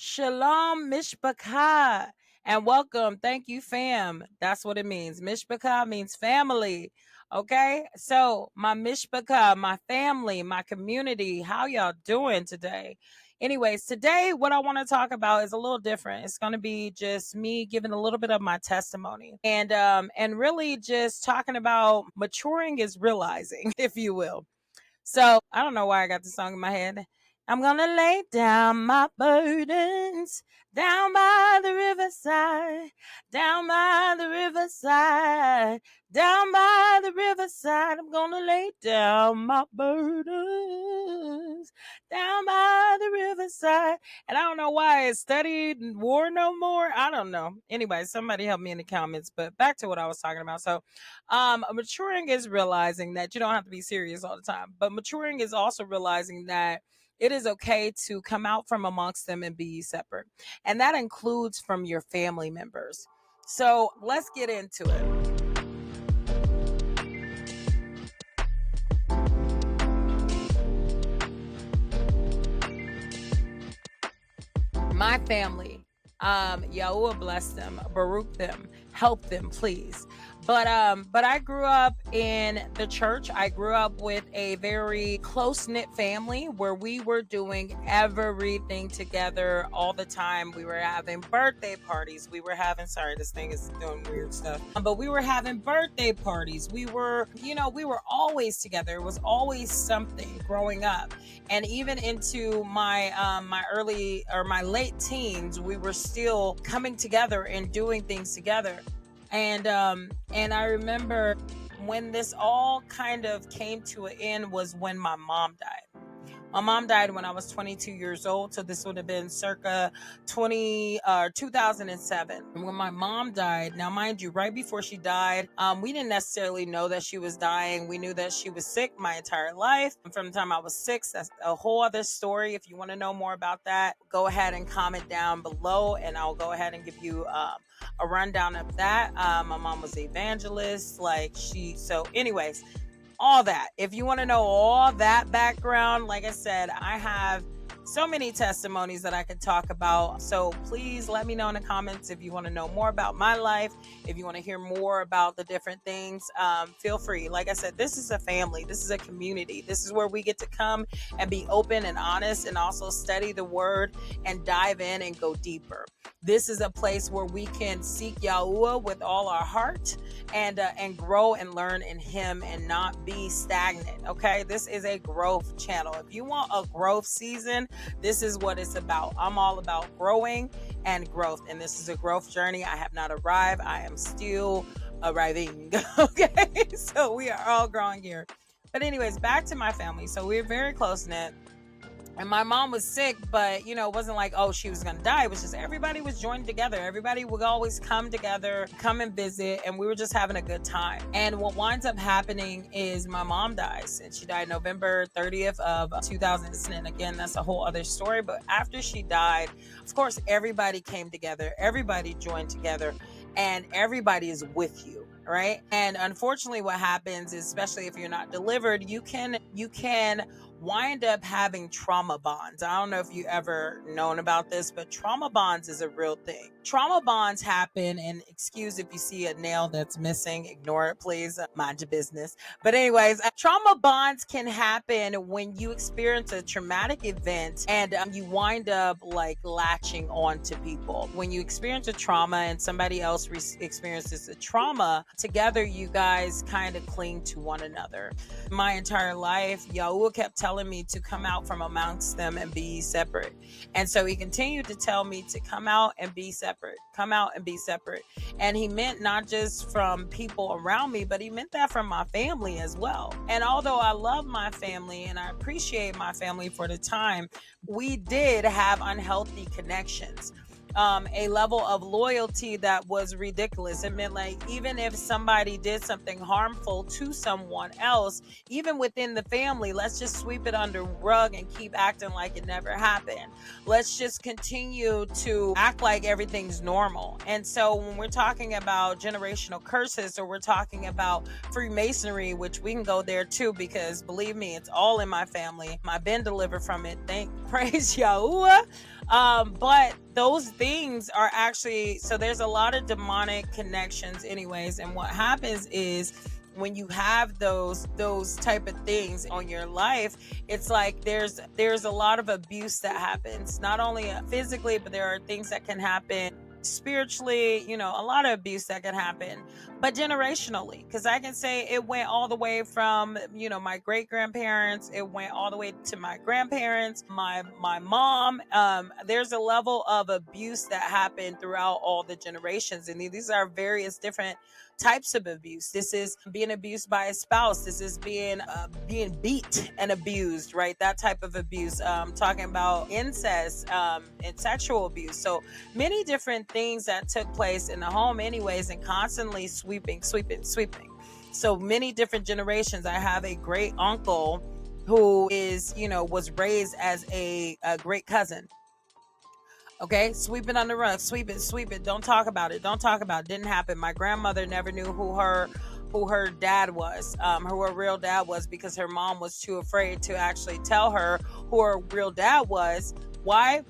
Shalom Mishpachah and welcome. Thank you, fam. That's what it means. Mishpachah means family. Okay, so my Mishpachah, my family, my community, how y'all doing today? Anyways, today what I want to talk about is a little different. It's going to be just me giving a little bit of my testimony and really just talking about maturing is realizing, if you will. So I don't know why I got the song in my head. I'm gonna lay down my burdens down by the riverside, down by the riverside, down by the riverside. I'm gonna lay down my burdens down by the riverside. And I don't know why I studied war no more. I don't know. Anyway, somebody help me in the comments. But back to what I was talking about. So maturing is realizing that you don't have to be serious all the time, but maturing is also realizing that it is okay to come out from amongst them and be separate. And that includes from your family members. So let's get into it. My family, Yahuwah bless them, Baruch them, help them, please. But I grew up in the church. I grew up with a very close knit family where we were doing everything together all the time. We were having birthday parties. We were having sorry, this thing is doing weird stuff. But we were having birthday parties. We were always together. It was always something growing up. And even into my early or my late teens, we were still coming together and doing things together. And I remember when this all kind of came to an end was when my mom died. My mom died when I was 22 years old, so this would have been circa 2007. When my mom died, now mind you, right before she died, we didn't necessarily know that she was dying. We knew that she was sick my entire life. From the time I was 6, that's a whole other story. If you want to know more about that, go ahead and comment down below, and I'll go ahead and give you a rundown of that. My mom was an evangelist, so anyways, all that. If you want to know all that background, like I said, I have so many testimonies that I could talk about. So please let me know in the comments if you want to know more about my life, if you want to hear more about the different things. Feel free. Like I said, this is a family. This is a community. This is where we get to come and be open and honest and also study the word and dive in and go deeper. This is a place where we can seek Yahuwah with all our heart and grow and learn in Him and not be stagnant. Okay, this is a growth channel. If you want a growth season, this is what it's about. I'm all about growing and growth, and this is a growth journey. I have not arrived. I am still arriving. Okay, so we are all growing here. But anyways, back to my family. So we're very close knit. And my mom was sick, but it wasn't like, oh, she was gonna die. It was just everybody was joined together. Everybody would always come together, come and visit, and we were just having a good time. And what winds up happening is my mom dies, and she died November 30th of 2000. And again, that's a whole other story. But after she died, of course, everybody came together, everybody joined together, and everybody is with you. Right. And unfortunately, what happens, especially if you're not delivered, you can wind up having trauma bonds. I don't know if you ever known about this, but trauma bonds is a real thing. Trauma bonds happen, and excuse if you see a nail that's missing, ignore it, please. Mind your business. But anyways, trauma bonds can happen when you experience a traumatic event and you wind up like latching on to people. When you experience a trauma and somebody else experiences a trauma, together you guys kind of cling to one another. My entire life, Yahuwah kept telling me to come out from amongst them and be separate. And so he continued to tell me to come out and be separate, come out and be separate. And he meant not just from people around me, but he meant that from my family as well. And although I love my family and I appreciate my family for the time, we did have unhealthy connections. A level of loyalty that was ridiculous. It meant like even if somebody did something harmful to someone else, even within the family, let's just sweep it under rug and keep acting like it never happened. Let's just continue to act like everything's normal. And so when we're talking about generational curses or we're talking about Freemasonry, which we can go there too, because believe me, it's all in my family. I've been delivered from it. Praise Yahuwah. But those things are actually, so there's a lot of demonic connections anyways. And what happens is, when you have those type of things on your life, it's like there's a lot of abuse that happens, not only physically, but there are things that can happen spiritually, a lot of abuse that can happen, but generationally, because I can say it went all the way from my great grandparents, it went all the way to my grandparents, my mom. There's a level of abuse that happened throughout all the generations, and these are various different types of abuse. This is being abused by a spouse. This is being beat and abused, right? That type of abuse. Talking about incest, and sexual abuse. So many different things that took place in the home anyways, and constantly sweeping. So many different generations. I have a great uncle who is, was raised as a great cousin. Okay, sweep it on the rug, sweep it. Don't talk about it. Didn't happen. My grandmother never knew who her dad was, who her real dad was, because her mom was too afraid to actually tell her who her real dad was. Why?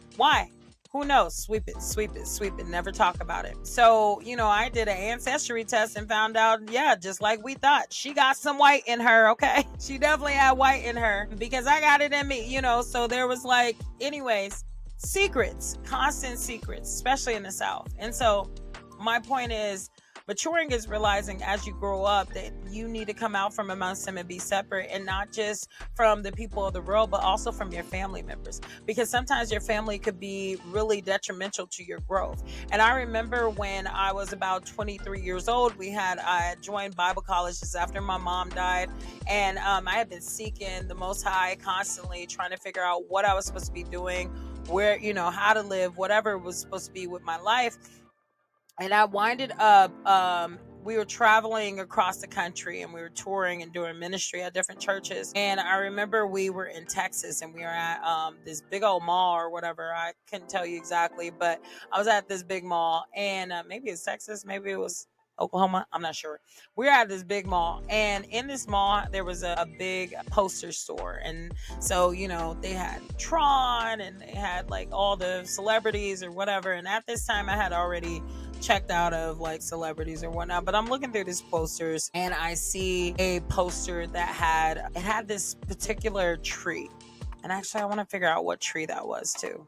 Who knows? Sweep it. Never talk about it. So, I did an ancestry test and found out, yeah, just like we thought, she got some white in her, okay? She definitely had white in her, because I got it in me, so there was anyways, secrets, constant secrets, especially in the South. And so my point is, maturing is realizing as you grow up that you need to come out from amongst them and be separate, and not just from the people of the world, but also from your family members, because sometimes your family could be really detrimental to your growth. And I remember when I was about 23 years old, I joined Bible college just after my mom died, and I had been seeking the Most High constantly, trying to figure out what I was supposed to be doing, where, how to live, whatever was supposed to be with my life. And I winded up, we were traveling across the country, and we were touring and doing ministry at different churches. And I remember we were in Texas, and we were at this big old mall or whatever. I couldn't tell you exactly, but I was at this big mall, and maybe it's Texas, maybe it was Oklahoma, I'm not sure. We were at this big mall, and in this mall there was a big poster store. And so, they had Tron, and they had all the celebrities or whatever. And at this time I had already checked out of celebrities or whatnot, but I'm looking through these posters, and I see a poster that had this particular tree. And actually I want to figure out what tree that was too.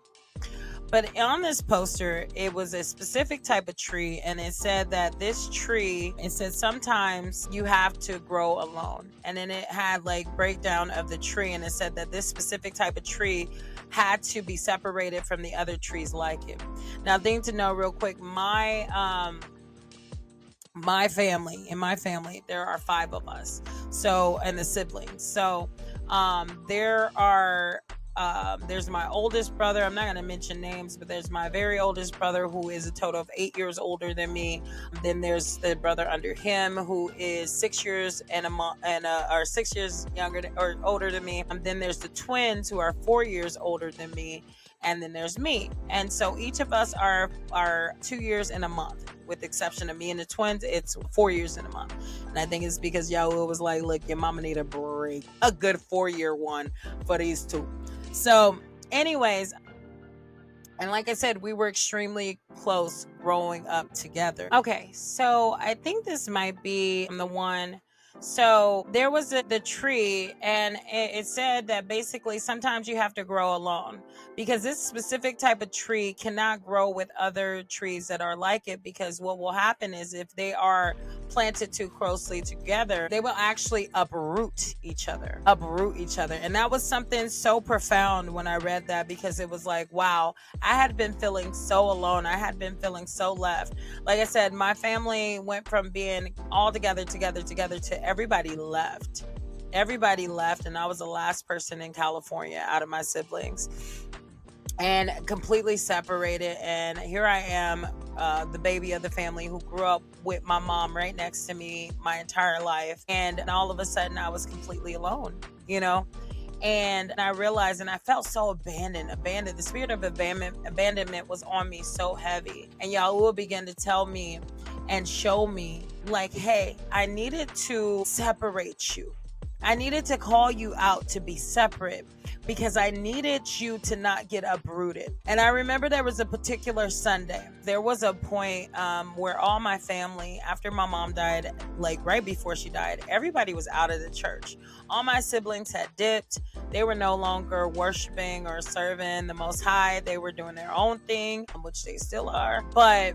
But on this poster, it was a specific type of tree, and it said that this tree, it said sometimes you have to grow alone. And then it had breakdown of the tree, and it said that this specific type of tree had to be separated from the other trees like it. Now, thing to know real quick, my family, there are 5 of us. So, and the siblings. So, there's my oldest brother. I'm not going to mention names, but there's my very oldest brother, who is a total of 8 years older than me. Then there's the brother under him, who is 6 years or 6 years younger or older than me. And then there's the twins, who are 4 years older than me. And then there's me. And so each of us are 2 years and a month, with the exception of me and the twins. It's 4 years and a month. And I think it's because Yahweh was like, look, your mama need a break, a good 4-year one for these two. So anyways, and like I said, we were extremely close growing up together. Okay, so I think this might be the one. So there was the tree, and it said that basically sometimes you have to grow alone, because this specific type of tree cannot grow with other trees that are like it, because what will happen is, if they are planted too closely together, they will actually uproot each other. And that was something so profound when I read that, because it was like, wow, I had been feeling so alone. I had been feeling so left. Like I said, my family went from being all together to everybody left. And I was the last person in California out of my siblings, and completely separated. And here I am, the baby of the family, who grew up with my mom right next to me my entire life. And all of a sudden I was completely alone, And I realized, and I felt so abandoned. The spirit of abandonment was on me so heavy. And Yahweh began to tell me and show me, hey, I needed to separate you. I needed to call you out to be separate, because I needed you to not get uprooted. And I remember there was a particular Sunday. There was a point where all my family, after my mom died, like right before she died, everybody was out of the church. All my siblings had dipped. They were no longer worshiping or serving the Most High. They were doing their own thing, which they still are. But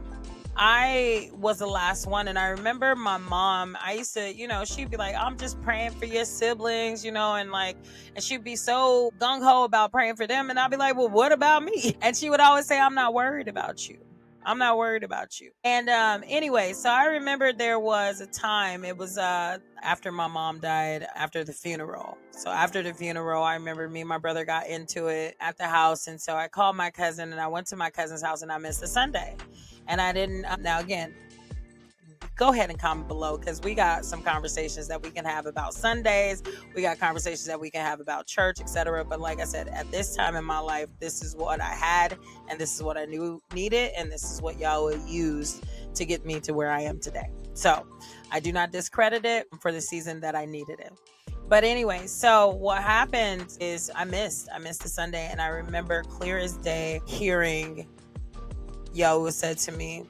I was the last one. And I remember my mom, I used to, she'd be like, I'm just praying for your siblings, and she'd be so gung ho about praying for them. And I'd be like, well, what about me? And she would always say, I'm not worried about you. I'm not worried about you. And anyway, so I remember there was a time, it was after my mom died, after the funeral. So after the funeral, I remember me and my brother got into it at the house. And so I called my cousin and I went to my cousin's house and I missed the Sunday. And I didn't, now again, go ahead and comment below because we got some conversations that we can have about Sundays. We got conversations that we can have about church, etc. But like I said, at this time in my life, this is what I had and this is what I knew needed. And this is what Yahweh used to get me to where I am today. So I do not discredit it for the season that I needed it. But anyway, so what happened is I missed the Sunday. And I remember clear as day hearing Yahweh said to me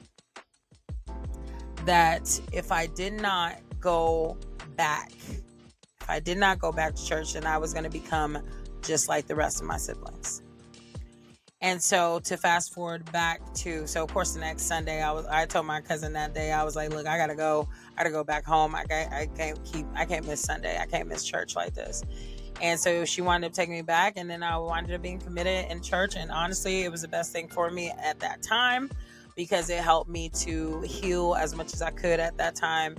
that if I did not go back to church, then I was going to become just like the rest of my siblings. And so to fast forward back to, so of course the next Sunday, I told my cousin that day, I was like, look, I gotta go back home. I can't miss Sunday. I can't miss church like this. And so she wound up taking me back, and then I wound up being committed in church. And honestly, it was the best thing for me at that time because it helped me to heal as much as I could at that time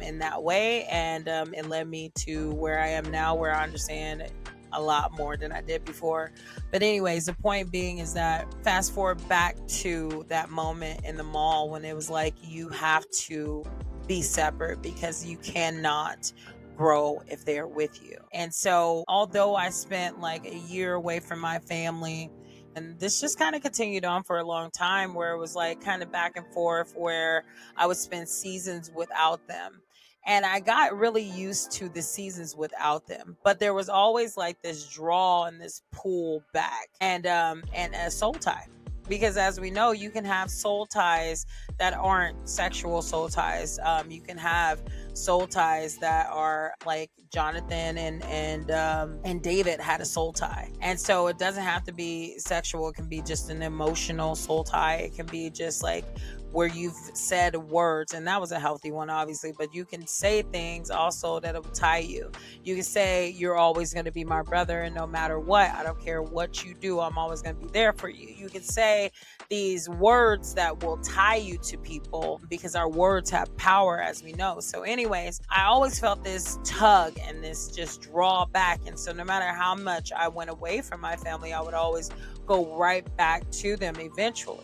in that way. And it led me to where I am now, where I understand a lot more than I did before. But anyways, the point being is that fast forward back to that moment in the mall when it was like, you have to be separate because you cannot grow if they're with you. And so although I spent like a year away from my family, and this just kind of continued on for a long time where it was like kind of back and forth where I would spend seasons without them. And I got really used to the seasons without them, but there was always like this draw and this pull back and a soul tie. Because as we know, you can have soul ties that aren't sexual soul ties. You can have soul ties that are like Jonathan and David had a soul tie. And so it doesn't have to be sexual. It can be just an emotional soul tie. It can be just like where you've said words, and that was a healthy one, obviously, but you can say things also that will tie you. You can say, you're always going to be my brother, and no matter what, I don't care what you do, I'm always going to be there for you. You can say these words that will tie you to people because our words have power, as we know. So anyways, I always felt this tug and this just draw back. And so no matter how much I went away from my family, I would always go right back to them eventually.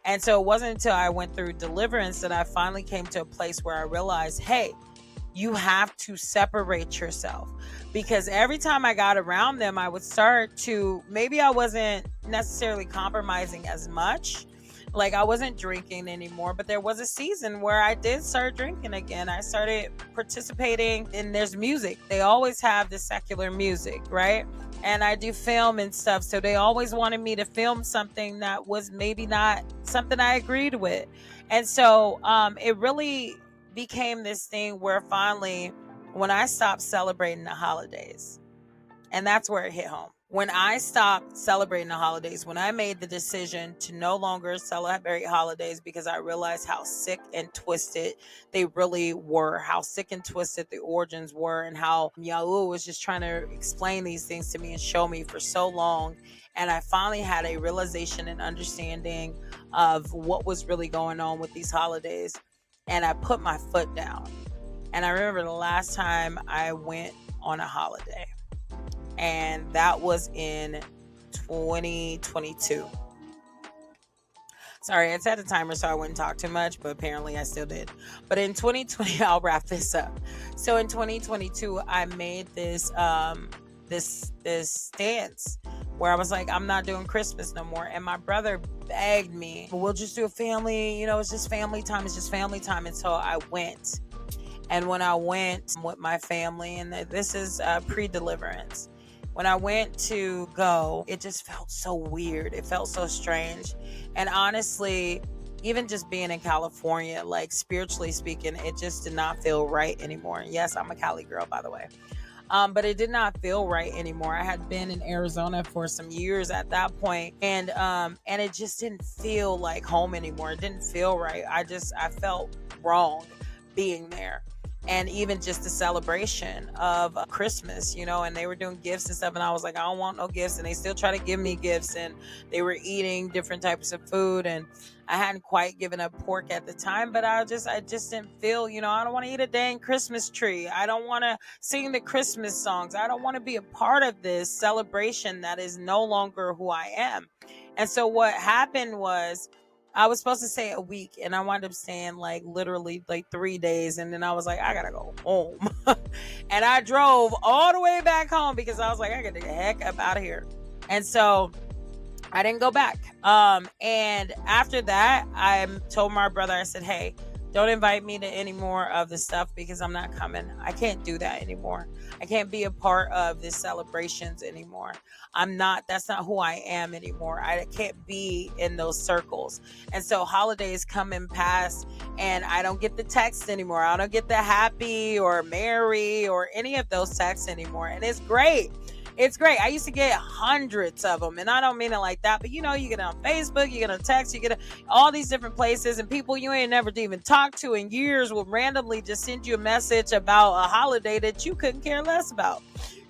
And so it wasn't until I went through deliverance that I finally came to a place where I realized, hey, you have to separate yourself. Because every time I got around them, I would start to, maybe I wasn't necessarily compromising as much. Like I wasn't drinking anymore, but there was a season where I did start drinking again. I started participating in, there's music. They always have the secular music, right? And I do film and stuff. So they always wanted me to film something that was maybe not something I agreed with. And so it really became this thing where finally, when I stopped celebrating the holidays, and that's where it hit home. When I stopped celebrating the holidays, when I made the decision to no longer celebrate holidays because I realized how sick and twisted they really were, how sick and twisted the origins were, and how Yahweh was just trying to explain these things to me and show me for so long. And I finally had a realization and understanding of what was really going on with these holidays. And I put my foot down. And I remember the last time I went on a holiday, and that was in 2022. Sorry, I set a timer so I wouldn't talk too much, but apparently I still did. But in 2020, I'll wrap this up. So in 2022, I made this stance where I was like, I'm not doing Christmas no more. And my brother begged me, we'll just do a family, it's just family time. It's just family time. And so I went. And when I went with my family, and this is pre-deliverance, when I went to go, it just felt so weird. It felt so strange. And honestly, even just being in California, like spiritually speaking, it just did not feel right anymore. Yes, I'm a Cali girl, by the way. But it did not feel right anymore. I had been in Arizona for some years at that point, and it just didn't feel like home anymore. It didn't feel right. I felt wrong being there. And even just the celebration of Christmas, and they were doing gifts and stuff, and I was like, I don't want no gifts, and they still try to give me gifts, and they were eating different types of food, and I hadn't quite given up pork at the time, but I just didn't feel, I don't want to eat a dang Christmas tree. I don't want to sing the Christmas songs. I don't want to be a part of this celebration that is no longer who I am. And so what happened was, I was supposed to stay a week, and I wound up staying like literally like 3 days. And then I was like, I gotta go home. And I drove all the way back home because I was like, I gotta get the heck up out of here. And so I didn't go back. And after that, I told my brother, I said, hey, don't invite me to any more of this stuff because I'm not coming. I can't do that anymore. I can't be a part of these celebrations anymore. That's not who I am anymore. I can't be in those circles. And so holidays come and pass, and I don't get the text anymore. I don't get the happy or merry or any of those texts anymore. And it's great. It's great. I used to get hundreds of them, and I don't mean it like that, but you get it on Facebook, you get a text, you get all these different places, and people you ain't never even talked to in years will randomly just send you a message about a holiday that you couldn't care less about.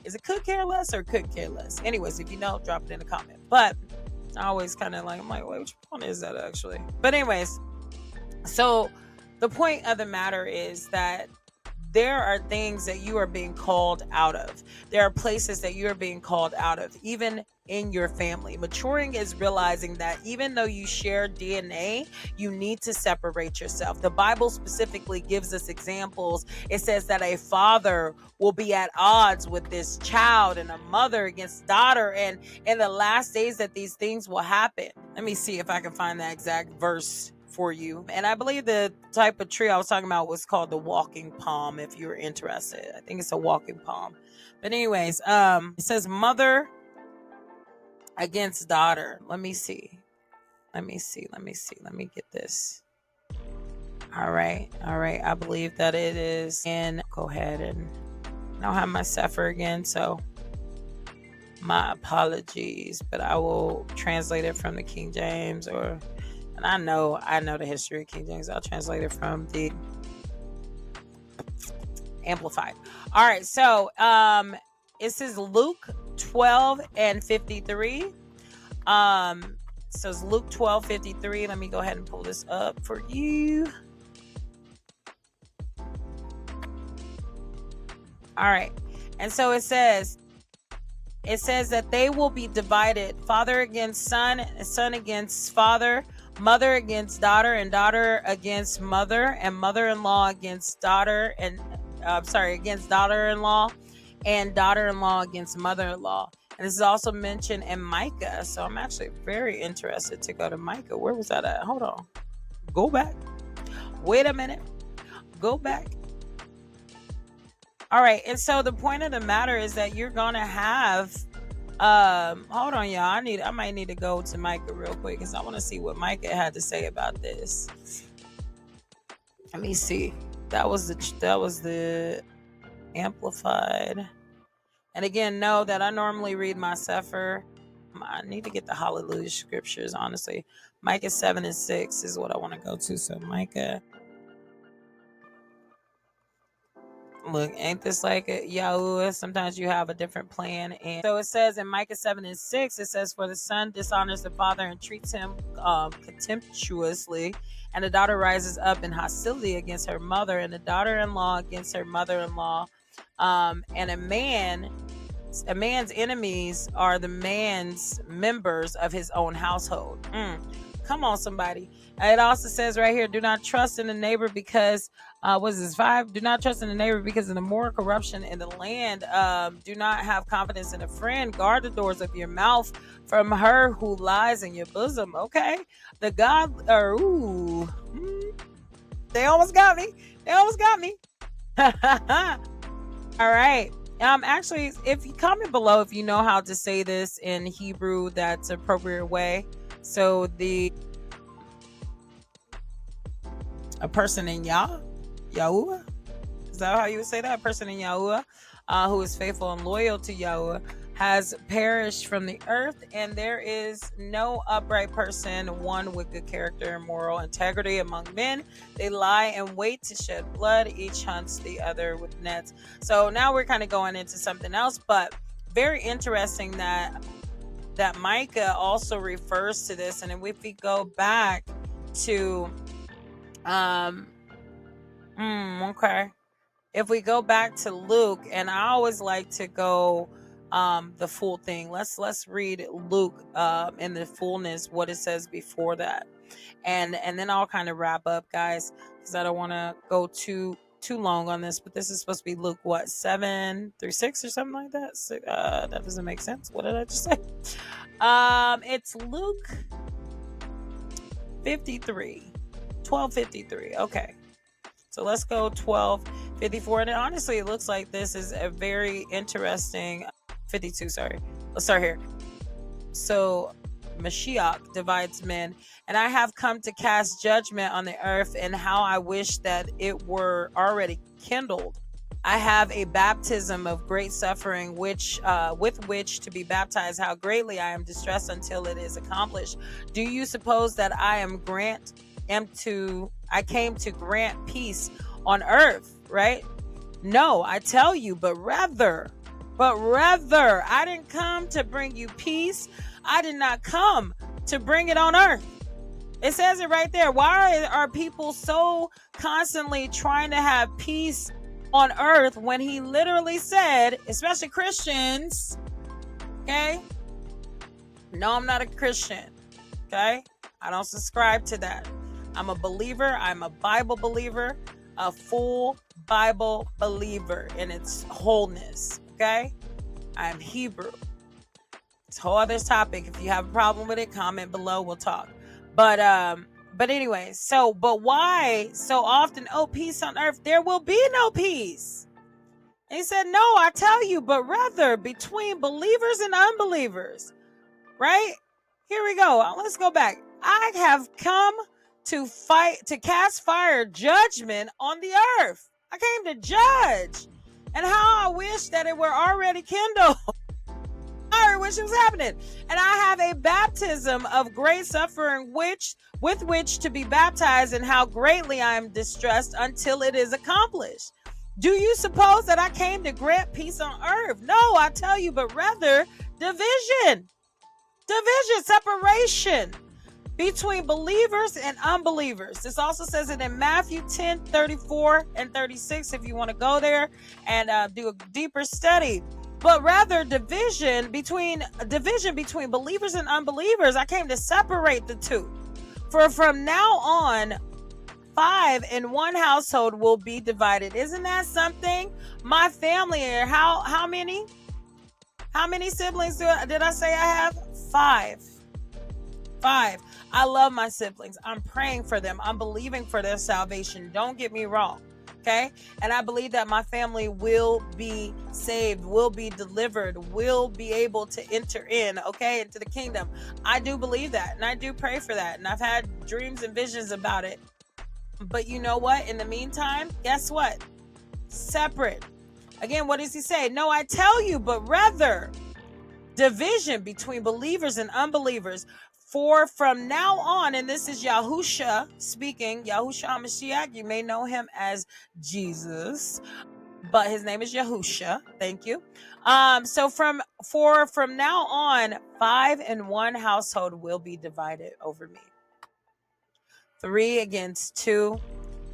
Is it could care less or could care less? Anyways, if you know, drop it in the comment. But I always kind of I'm like, wait, which one is that actually? But anyways, so the point of the matter is that there are things that you are being called out of. There are places that you are being called out of, even in your family. Maturing is realizing that even though you share DNA, you need to separate yourself. The Bible specifically gives us examples. It says that a father will be at odds with this child, and a mother against daughter, and in the last days that these things will happen. Let me see if I can find that exact verse for you. And I believe the type of tree I was talking about was called the walking palm, if you're interested. I think it's a walking palm. But anyways, it says mother against daughter. Let me get this. All right. I believe that it is. And go ahead, and I don't have my Sefer again, so my apologies, but I will translate it from the King James, and I know the history of King James. I'll translate it from the Amplified. All right, so it says Luke 12:53. So it's Luke 12:53. Let me go ahead and pull this up for you. All right, and so it says that they will be divided: father against son, son against father, mother against daughter, and daughter against mother, and mother-in-law against daughter, and against daughter-in-law, and daughter-in-law against mother-in-law. And this is also mentioned in Micah. So I'm actually very interested to go to Micah. Where was that at? Hold on. Go back. Wait a minute. Go back. All right. And so the point of the matter is that you're going to have hold on, y'all. I might need to go to Micah real quick because I want to see what Micah had to say about this. Let me see. That was the Amplified. And again, know that I normally read my Sefer. I need to get the Hallelujah scriptures, honestly. Micah 7:6 is what I want to go to. So Micah. Look, ain't this like a Yahuwah? Sometimes you have a different plan. And so it says in Micah 7:6, it says, for the son dishonors the father and treats him contemptuously, and the daughter rises up in hostility against her mother, and the daughter-in-law against her mother-in-law. And a man's enemies are the man's members of his own household. Come on, somebody. It also says right here, do not trust in the neighbor because, what is this, 5? Do not trust in the neighbor because of the moral corruption in the land. Do not have confidence in a friend. Guard the doors of your mouth from her who lies in your bosom. Okay. They almost got me. All right. Actually, if you comment below if you know how to say this in Hebrew, that's appropriate way. So a person in Yahuwah, is that how you would say that? A person in Yahuwah, who is faithful and loyal to Yahuwah, has perished from the earth, and there is no upright person, one with good character and moral integrity among men. They lie and wait to shed blood. Each hunts the other with nets. So now we're kind of going into something else, but very interesting that Micah also refers to this. And if we go back to okay, if we go back to Luke, and I always like to go the full thing. Let's read Luke in the fullness, what it says before that, and then I'll kind of wrap up, guys, because I don't want to go too long on this. But this is supposed to be Luke 7-6 or something like that. So, that doesn't make sense. What did I just say? It's Luke 12:53. Okay. So let's go 12:54. And honestly, it looks like this is a very interesting 52. Sorry. Let's start here. So Mashiach divides men, and I have come to cast judgment on the earth, and how I wish that it were already kindled. I have a baptism of great suffering, with which to be baptized. How greatly I am distressed until it is accomplished. Do you suppose that I came to grant peace on earth, right? No, I tell you, but rather, I didn't come to bring you peace. I did not come to bring it on earth. It says it right there. Why are people so constantly trying to have peace on earth when he literally said, especially Christians, okay? No, I'm not a Christian, okay? I don't subscribe to that. I'm a believer. I'm a Bible believer, a full Bible believer in its wholeness, okay? I'm Hebrew. It's a whole other topic. If you have a problem with it, comment below. We'll talk. But anyway, but why so often, peace on earth? There will be no peace. And he said, no, I tell you, but rather between believers and unbelievers, right? Here we go. Let's go back. I have come to cast fire judgment on the earth. I came to judge. And how I wish that it were already kindled. I wish it was happening. And I have a baptism of great suffering, with which to be baptized, and how greatly I am distressed until it is accomplished. Do you suppose that I came to grant peace on earth? No, I tell you, but rather division, separation between believers and unbelievers. This also says it in Matthew 10:34 and 36, if you want to go there and do a deeper study. But rather division between believers and unbelievers. I came to separate the two. For from now on, 5 in one household will be divided. Isn't that something? My family, how many siblings did I say I have? 5. I love my siblings. I'm praying for them. I'm believing for their salvation. Don't get me wrong. Okay. And I believe that my family will be saved, will be delivered, will be able to enter into the kingdom. I do believe that. And I do pray for that. And I've had dreams and visions about it. But you know what? In the meantime, guess what? Separate. Again, what does he say? No, I tell you, but rather division between believers and unbelievers. For from now on, and this is Yahusha speaking, Yahushua HaMashiach, you may know him as Jesus, but his name is Yahusha. Thank you. So from now on, 5 in one household will be divided over me. 3 against 2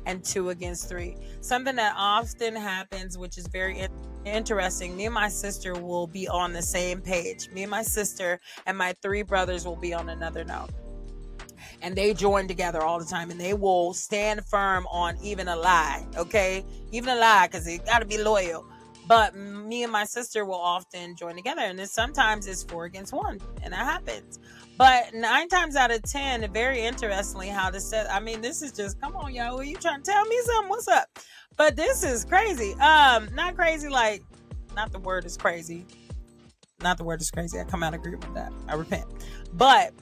and 2 against 3. Something that often happens, which is very interesting. Me and my sister will be on the same page. Me and my sister and my 3 brothers will be on another note. And they join together all the time, and they will stand firm on even a lie, okay? Even a lie, because they got to be loyal. But me and my sister will often join together, and then sometimes it's 4 against 1, and that happens. But 9 times out of 10, very interestingly, how this says, I mean, this is just, come on, y'all, are you trying to tell me something? What's up? But this is crazy. Not crazy like not the word is crazy. Not the word is crazy. I come out of agreement with that. I repent. But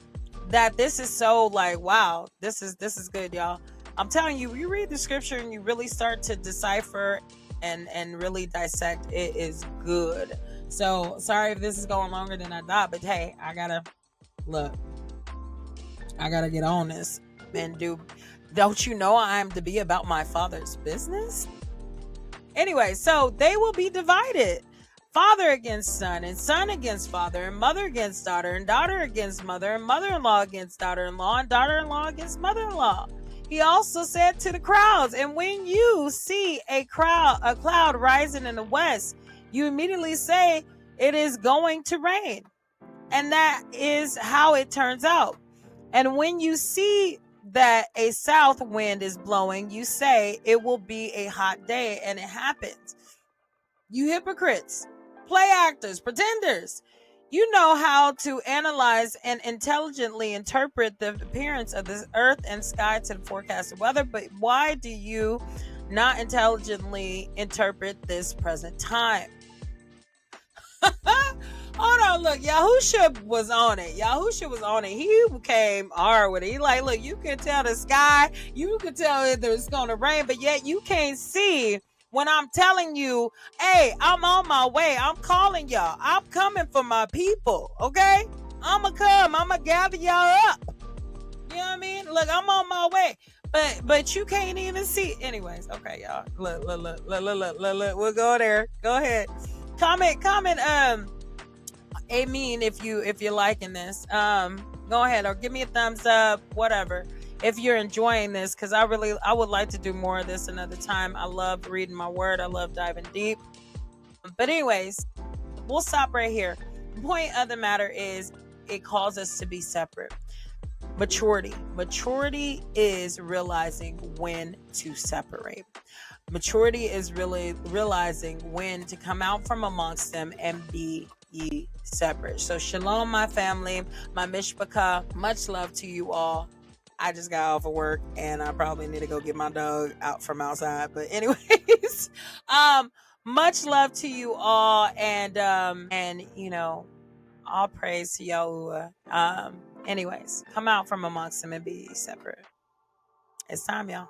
that this is so like, wow, this is good, y'all. I'm telling you, you read the scripture and you really start to decipher and really dissect. It is good. So sorry if this is going longer than I thought, but hey, I gotta get on this and do. Don't you know I am to be about my Father's business? Anyway, so they will be divided. Father against son, and son against father, and mother against daughter, and daughter against mother, and mother-in-law against daughter-in-law, and daughter-in-law against mother-in-law. He also said to the crowds, and when you see a cloud rising in the west, you immediately say it is going to rain. And that is how it turns out. And when you see that a south wind is blowing, you say it will be a hot day, and it happens. You hypocrites, play actors, pretenders. You know how to analyze and intelligently interpret the appearance of the earth and sky to the forecasted weather, but why do you not intelligently interpret this present time? Hold on, look, Yahusha was on it. Yahusha was on it. He came hard with it. He like, look, you can tell the sky, you can tell if it's gonna rain, but yet you can't see when I'm telling you, hey, I'm on my way. I'm calling y'all. I'm coming for my people, okay? I'ma come. I'ma gather y'all up. You know what I mean? Look, I'm on my way. But you can't even see. Anyways, okay, y'all. Look. We'll go there. Go ahead. Comment, amen if you're liking this. Go ahead or give me a thumbs up, whatever, if you're enjoying this, because I would like to do more of this another time. I love reading my word. I love diving deep. But anyways, we'll stop right here. The point of the matter is it calls us to be separate. Maturity is realizing when to separate. Maturity is really realizing when to come out from amongst them and be ye separate. So shalom, my family, my mishpachah. Much love to you all. I just got off of work and I probably need to go get my dog out from outside. But anyways, much love to you all, and you know, all praise to Yahuwah. Anyways, come out from amongst them and be separate. It's time, y'all.